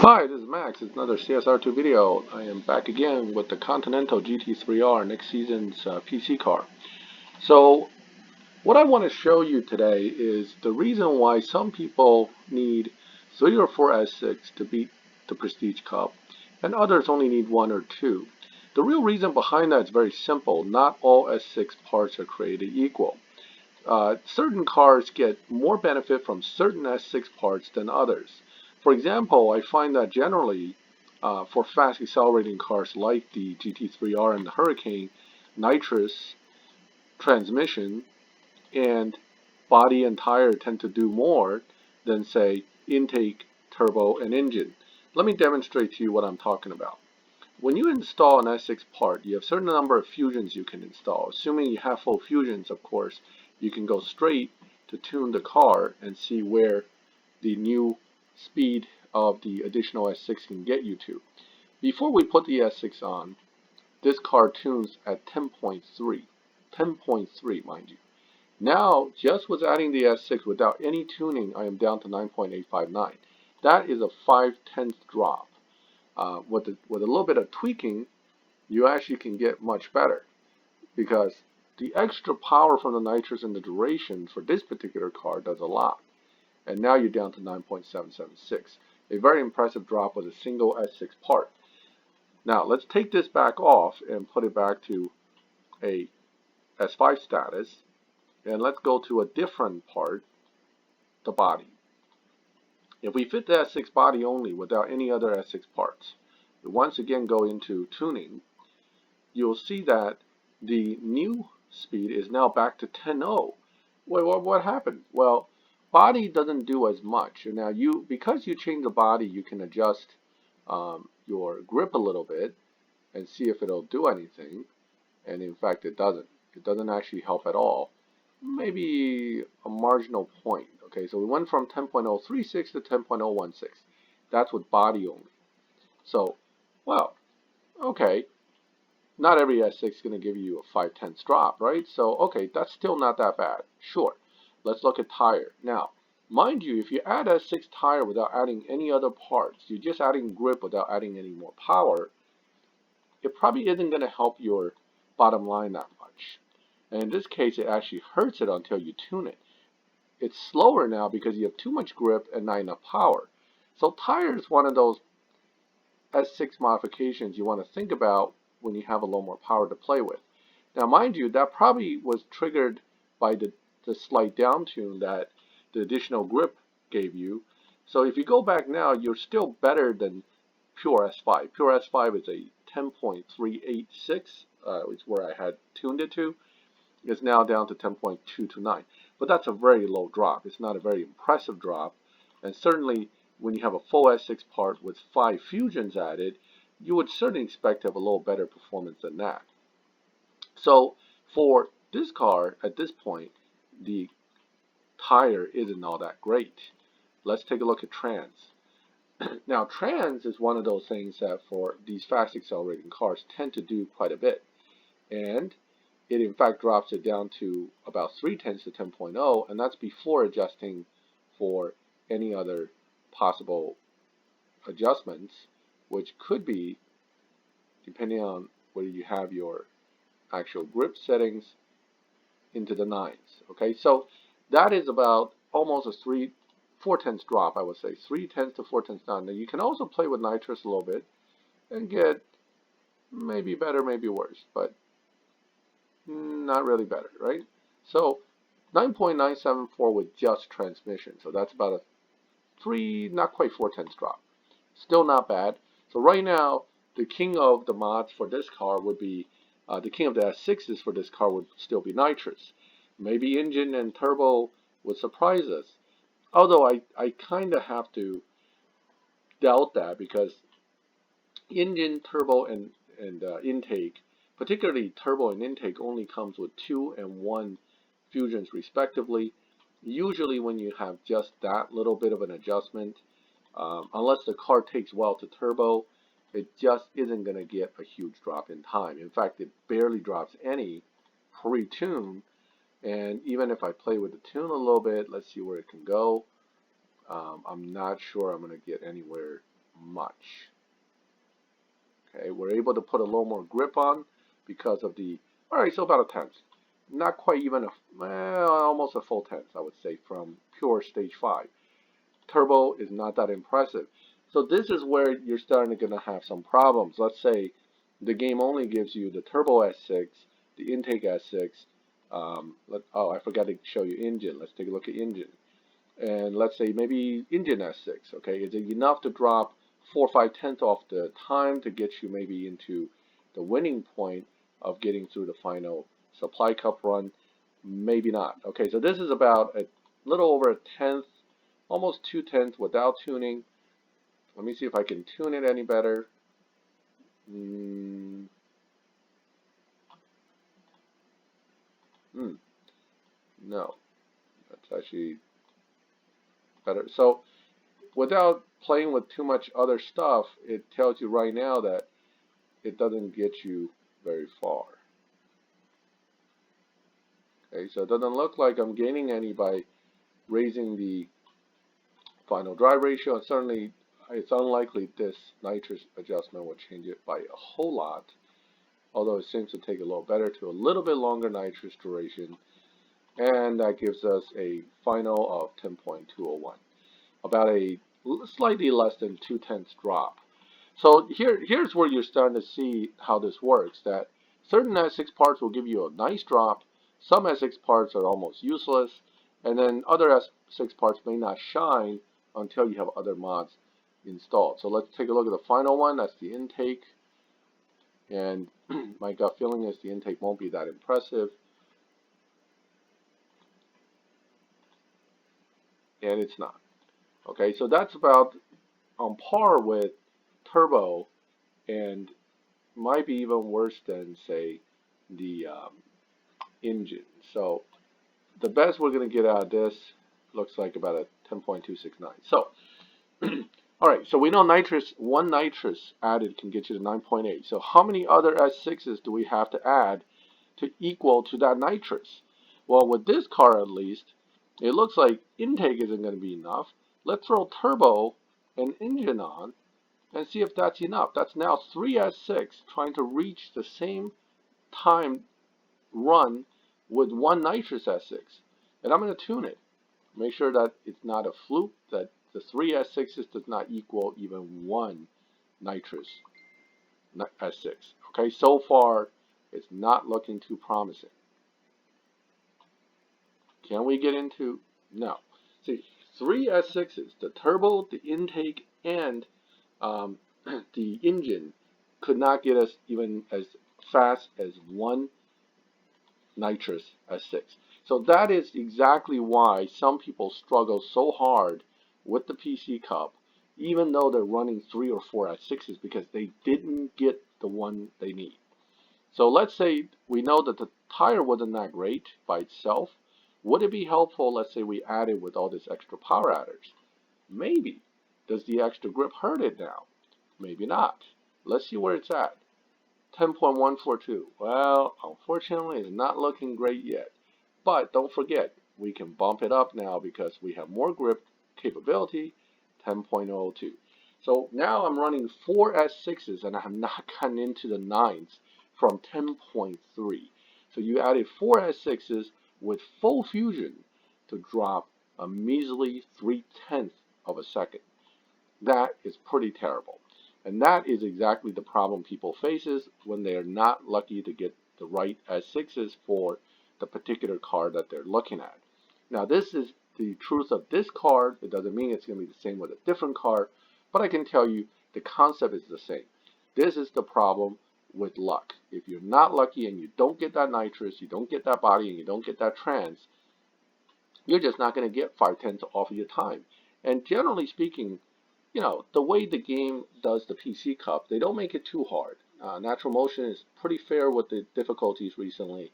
Hi, this is Max. It's another CSR2 video. I am back again with the Continental GT3R, next season's PC car. So, what I want to show you today is the reason why some people need 3 or 4 S6 to beat the Prestige Cup, and others only need 1 or 2. The real reason behind that is very simple. Not all S6 parts are created equal. Certain cars get more benefit from certain S6 parts than others. For example, I find that generally for fast accelerating cars like the GT3R and the Hurricane, nitrous, transmission, and body and tire tend to do more than, say, intake, turbo, and engine. Let me demonstrate to you what I'm talking about. When you install an S6 part, you have a certain number of fusions you can install. Assuming you have full fusions, of course, you can go straight to tune the car and see where the new speed of the additional S6 can get you to. Before we put the S6 on, this car tunes at 10.3. 10.3, mind you. Now, just with adding the S6 without any tuning, I am down to 9.859. That is a 5/10 drop. With a little bit of tweaking, you actually can get much better because the extra power from the nitrous and the duration for this particular car does a lot. And now you're down to 9.776. A very impressive drop with a single S6 part. Now let's take this back off and put it back to a S5 status, and let's go to a different part, the body. If we fit the S6 body only without any other S6 parts, we once again go into tuning, you'll see that the new speed is now back to 10.0. Well, what happened? Well, body doesn't do as much. And now because you change the body, you can adjust your grip a little bit and see if it'll do anything. And in fact, it doesn't. It doesn't actually help at all. Maybe a marginal point. Okay, so we went from 10.036 to 10.016. That's with body only. So, well, okay, not every S6 is going to give you a 5/10 drop, right? So, okay, that's still not that bad. Sure. Let's look at tire. Now, mind you, if you add S6 tire without adding any other parts, you're just adding grip without adding any more power, it probably isn't going to help your bottom line that much. And in this case, it actually hurts it until you tune it. It's slower now because you have too much grip and not enough power. So tire is one of those S6 modifications you want to think about when you have a little more power to play with. Now, mind you, that probably was triggered by the slight down tune that the additional grip gave you. So if you go back now, you're still better than pure S5. Pure S5 is a 10.386, which is where I had tuned it to. It's now down to 10.229. But that's a very low drop. It's not a very impressive drop. And certainly when you have a full S6 part with 5 fusions added, you would certainly expect to have a little better performance than that. So for this car, at this point, the tire isn't all that great. Let's take a look at trans. Now, trans is one of those things that for these fast accelerating cars tend to do quite a bit. And it in fact drops it down to about 3/10 to 10.0, and that's before adjusting for any other possible adjustments, which could be, depending on whether you have your actual grip settings, into the 9s. Okay, so that is about almost a 4/10 drop, I would say. 3/10 to 4/10 down. Now you can also play with nitrous a little bit and get maybe better, maybe worse, but not really better, right? So 9.974 with just transmission. So that's about a 3, not quite 4/10 drop. Still not bad. So right now, the king of the mods for this car would be, the king of the S6s for this car would still be nitrous. Maybe engine and turbo would surprise us. Although I kind of have to doubt that because engine, turbo, and intake, particularly turbo and intake, only comes with 2 and 1 fusions respectively. Usually when you have just that little bit of an adjustment, unless the car takes well to turbo, it just isn't going to get a huge drop in time. In fact, it barely drops any pre-tune. And even if I play with the tune a little bit, let's see where it can go. I'm not sure I'm going to get anywhere much. Okay, we're able to put a little more grip on because of the, all right, so about a tenth. Not quite even almost a full tenth, I would say, from pure stage 5. Turbo is not that impressive. So this is where you're starting to have some problems. Let's say the game only gives you the turbo S6, the intake S6. Oh, I forgot to show you engine. Let's take a look at engine. And let's say maybe engine S6. Okay, is it enough to drop 4 or 5 tenths off the time to get you maybe into the winning point of getting through the final supply cup run? Maybe not. Okay, so this is about a little over a tenth, almost 2/10 without tuning. Let me see if I can tune it any better. No, that's actually better. So without playing with too much other stuff, it tells you right now that it doesn't get you very far. Okay, so it doesn't look like I'm gaining any by raising the final drive ratio, and certainly it's unlikely this nitrous adjustment will change it by a whole lot, although it seems to take a little better to a little bit longer nitrous duration, and that gives us a final of 10.201, about a slightly less than 2/10 drop. So here's where you're starting to see how this works, that certain S6 parts will give you a nice drop, some S6 parts are almost useless, and then other S6 parts may not shine until you have other mods installed. So let's take a look at the final one. That's the intake, and my gut feeling is the intake won't be that impressive, and it's not. Okay, so that's about on par with turbo, and might be even worse than, say, the engine. So the best we're going to get out of this looks like about a 10.269. So, all right, so we know one nitrous added can get you to 9.8. So how many other S6s do we have to add to equal to that nitrous? Well, with this car at least, it looks like intake isn't going to be enough. Let's throw turbo and engine on and see if that's enough. That's now 3 S6 trying to reach the same time run with one nitrous S6. And I'm going to tune it. Make sure that it's not a fluke, that the 3 S6s does not equal even one nitrous S6. Okay, so far it's not looking too promising. Can we get into? No. See, 3 S6s, the turbo, the intake, and the engine could not get us even as fast as one nitrous S6. So that is exactly why some people struggle so hard with the PC Cup, even though they're running 3 or 4 S6s, because they didn't get the one they need. So let's say we know that the tire wasn't that great by itself. Would it be helpful, let's say we added with all this extra power adders? Maybe. Does the extra grip hurt it now? Maybe not. Let's see where it's at. 10.142. Well, unfortunately, it's not looking great yet. But don't forget, we can bump it up now because we have more grip capability, 10.02. So now I'm running 4 S6s and I have not gotten into the 9s from 10.3. So you added 4 S6s with full fusion to drop a measly 3/10 of a second. That is pretty terrible. And that is exactly the problem people faces when they're not lucky to get the right S6s for the particular car that they're looking at. Now this is the truth of this car. It doesn't mean it's going to be the same with a different car, but I can tell you the concept is the same. This is the problem with luck. If you're not lucky and you don't get that nitrous, you don't get that body, and you don't get that trans, you're just not going to get 5/10 off of your time. And generally speaking, you know, the way the game does the PC Cup, they don't make it too hard. Natural Motion is pretty fair with the difficulties recently.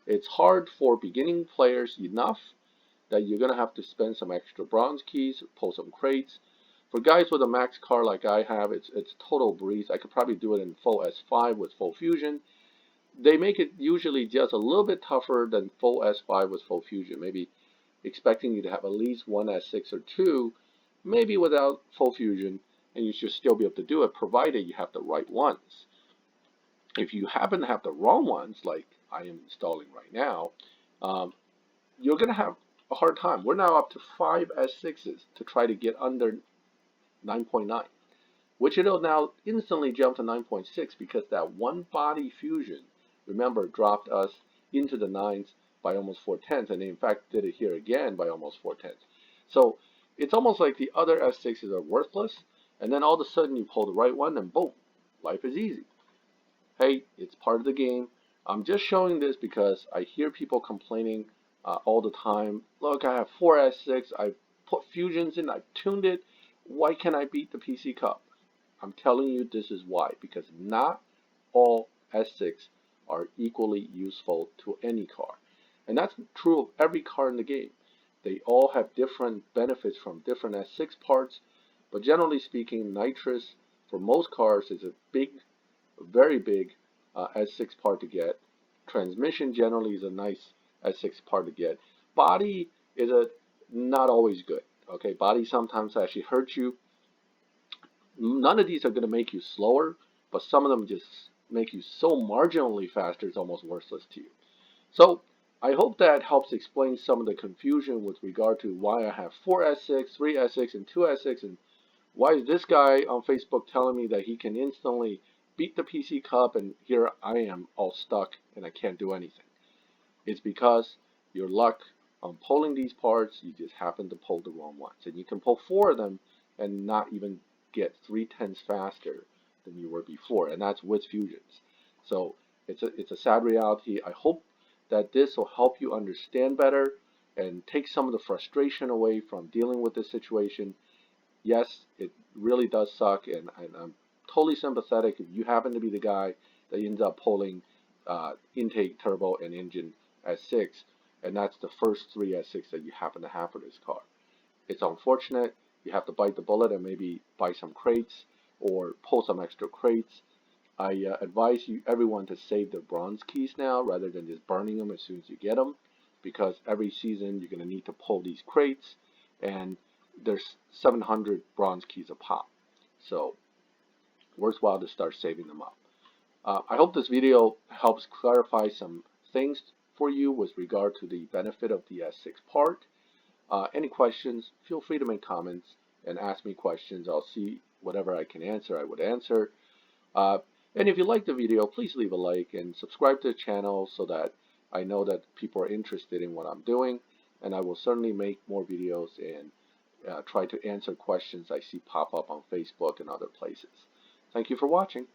It's hard for beginning players enough that you're going to have to spend some extra bronze keys, pull some crates. For guys with a max car like I have, it's total breeze. I could probably do it in full S5 with full fusion. They make it usually just a little bit tougher than full S5 with full fusion. Maybe expecting you to have at least one S6 or two, maybe without full fusion, and you should still be able to do it provided you have the right ones. If you happen to have the wrong ones, like I am installing right now, um, you're going to have a hard time. We're now up to 5 S6s to try to get under 9.9, which it'll now instantly jump to 9.6 because that one body fusion, remember, dropped us into the 9s by almost 4/10, and in fact did it here again by almost 4/10. So it's almost like the other S6s are worthless, and then all of a sudden you pull the right one, and boom, life is easy. Hey, it's part of the game. I'm just showing this because I hear people complaining all the time. Look, I have 4S6. I've put fusions in. I've tuned it. Why can't I beat the PC Cup? I'm telling you this is why. Because not all S6 are equally useful to any car. And that's true of every car in the game. They all have different benefits from different S6 parts. But generally speaking, nitrous for most cars is a very big S6 part to get. Transmission generally is a nice S6 part to get. Body is a not always good. Okay, body sometimes actually hurts you. None of these are going to make you slower, but some of them just make you so marginally faster it's almost worthless to you. So I hope that helps explain some of the confusion with regard to why I have 4S6, 3S6, and 2S6, and why is this guy on Facebook telling me that he can instantly beat the PC Cup and here I am all stuck and I can't do anything? It's because your luck on pulling these parts, you just happen to pull the wrong ones. And you can pull 4 of them and not even get 3/10 faster than you were before. And that's with fusions. So it's a sad reality. I hope that this will help you understand better and take some of the frustration away from dealing with this situation. Yes, it really does suck, and I'm totally sympathetic if you happen to be the guy that ends up pulling intake, turbo, and engine S6, and that's the first 3 S6 that you happen to have for this car. It's unfortunate. You have to bite the bullet and maybe buy some crates or pull some extra crates. I advise you everyone to save their bronze keys now rather than just burning them as soon as you get them, because every season you're going to need to pull these crates, and there's 700 bronze keys a pop. So worthwhile to start saving them up. I hope this video helps clarify some things for you with regard to the benefit of the S6 part. Any questions, feel free to make comments and ask me questions. I'll see whatever I can answer, I would answer. Uh, and if you like the video, please leave a like and subscribe to the channel so that I know that people are interested in what I'm doing. And I will certainly make more videos and try to answer questions I see pop up on Facebook and other places. Thank you for watching.